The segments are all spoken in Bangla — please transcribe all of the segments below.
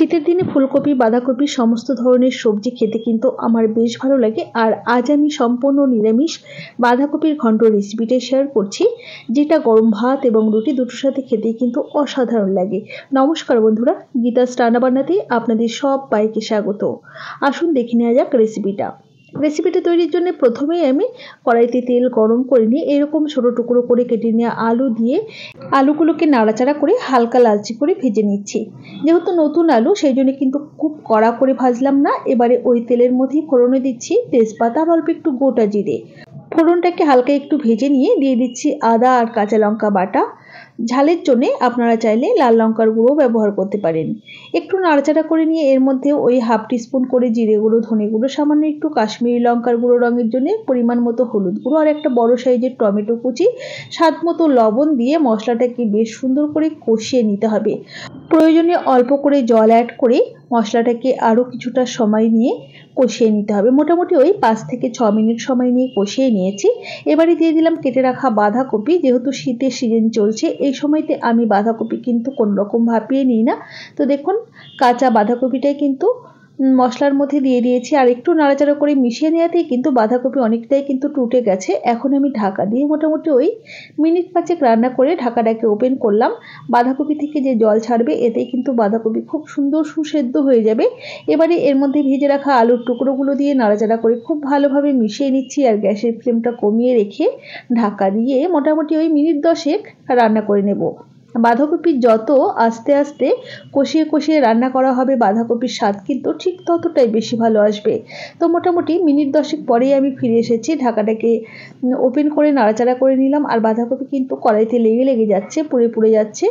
শীতের দিনে ফুলকপি, বাঁধাকপি সমস্ত ধরনের সবজি খেতে কিন্তু আমার বেশ ভালো লাগে। আর আজ আমি সম্পূর্ণ নিরামিষ বাঁধাকপির ঘন্ট রেসিপিটাই শেয়ার করছি, যেটা গরম ভাত এবং রুটি দুটোর সাথে খেতে কিন্তু অসাধারণ লাগে। নমস্কার বন্ধুরা, গীতাস রান্নাবান্নাতে আপনাদের সবাইকে স্বাগত। আসুন দেখে নেওয়া যাক রেসিপিটা তৈরির জন্য প্রথমেই আমি কড়াইতে তেল গরম করে নিয়ে এরকম ছোটো টুকরো করে কেটে নেওয়া আলু দিয়ে আলুগুলোকে নাড়াচাড়া করে হালকা লালচে করে ভেজে নিচ্ছি। যেহেতু নতুন আলু সেই জন্য কিন্তু খুব কড়া করে ভাজলাম না। এবারে ওই তেলের মধ্যেই ফোড়নে দিচ্ছি তেজপাতা আর অল্প একটু গোটা জিরে। ফোড়নটাকে হালকা একটু ভেজে নিয়ে দিয়ে দিচ্ছি আদা আর কাঁচা লঙ্কা বাটা। ঝালের জন্যে আপনারা চাইলে লাল লঙ্কার গুঁড়ো ব্যবহার করতে পারেন। একটু নাড়াচাড়া করে নিয়ে এর মধ্যে ওই হাফ টিস্পুন করে জিরে গুঁড়ো, ধনে গুঁড়ো, সামান্য একটু কাশ্মীরি লঙ্কার গুঁড়ো রঙের জন্য, পরিমাণ মতো হলুদ গুঁড়ো আর একটা বড় সাইজের টমেটো কুচি, স্বাদ মতো লবণ দিয়ে মশলাটাকে বেশ সুন্দর করে কষিয়ে নিতে হবে। প্রয়োজনে অল্প করে জল অ্যাড করে মশলাটাকে আরও কিছুটা সময় নিয়ে কষিয়ে নিতে হবে। মোটামুটি ওই 5 থেকে 6 মিনিট সময় নিয়ে কষিয়ে নিয়েছি। এবারে দিয়ে দিলাম কেটে রাখা বাঁধাকপি। যেহেতু শীতের সিজন চলছে, এই সময়তে আমি বাঁধাকপি কিন্তু কোনো রকম ভাপিয়ে নিই না। তো দেখুন, কাঁচা বাঁধাকপিটাই কিন্তু মশলার মধ্যে দিয়ে দিয়েছি আর একটু নাড়াচাড়া করে মিশিয়ে নেওয়াতেই কিন্তু বাঁধাকপি অনেকটাই কিন্তু টুটে গেছে। এখন আমি ঢাকা দিয়ে মোটামুটি ওই মিনিট 5 রান্না করে ঢাকাটাকে ওপেন করলাম। বাঁধাকপি থেকে যে জল ছাড়বে এতেই কিন্তু বাঁধাকপি খুব সুন্দর সুসেদ্ধ হয়ে যাবে। এবারে এর মধ্যে ভেজে রাখা আলুর টুকরোগুলো দিয়ে নাড়াচাড়া করে খুব ভালোভাবে মিশিয়ে নিচ্ছি আর গ্যাসের ফ্লেমটা কমিয়ে রেখে ঢাকা দিয়ে মোটামুটি ওই মিনিট 10 রান্না করে নেব। বাঁধাকপি যত আস্তে আস্তে কষিয়ে কষিয়ে রান্না করা হবে, বাঁধাকপির স্বাদ কিন্তু ঠিক ততটাই বেশি ভালো আসবে। তো মোটামুটি মিনিট 10 পরেই আমি ফিরে এসেছি। ঢাকাটাকে ওপেন করে নাড়াচাড়া করে নিলাম আর বাঁধাকপি কিন্তু কড়াইতে লেগে লেগে যাচ্ছে, পুড়ে পুড়ে যাচ্ছে।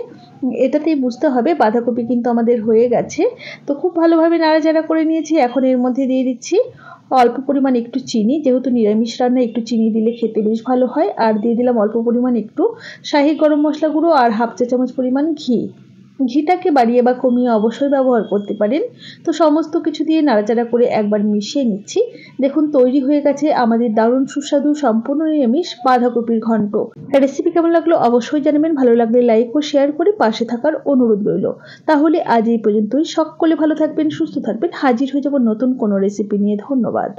এটাতেই বুঝতে হবে বাঁধাকপি কিন্তু আমাদের হয়ে গেছে। তো খুব ভালোভাবে নাড়াচাড়া করে নিয়েছি। এখন এর মধ্যে দিয়ে দিচ্ছি অল্প পরিমাণ একটু চিনি। যেহেতু নিরামিষ রান্না একটু চিনি দিলে খেতে বেশ ভালো হয়। আর দিয়ে দিলাম অল্প পরিমাণ একটু শাহি গরম মশলা গুঁড়ো আর হাফ চা চামচ পরিমাণ ঘি। ঘিটাকে বাড়িয়ে বা কমিয়ে অবশ্যই ব্যবহার করতে পারেন। তো সমস্ত কিছু দিয়ে নাড়াচাড়া করে একবার মিশিয়ে নিচ্ছি। দেখুন, তৈরি হয়ে গেছে আমাদের দারুণ সুস্বাদু সম্পূর্ণ নিরামিষ বাঁধাকপির ঘন্ট। রেসিপি কেমন লাগলো অবশ্যই জানাবেন। ভালো লাগলে লাইক ও শেয়ার করে পাশে থাকার অনুরোধ রইল। তাহলে আজ এই পর্যন্তই। সকলে ভালো থাকবেন, সুস্থ থাকবেন। হাজির হয়ে যাব নতুন কোনো রেসিপি নিয়ে। ধন্যবাদ।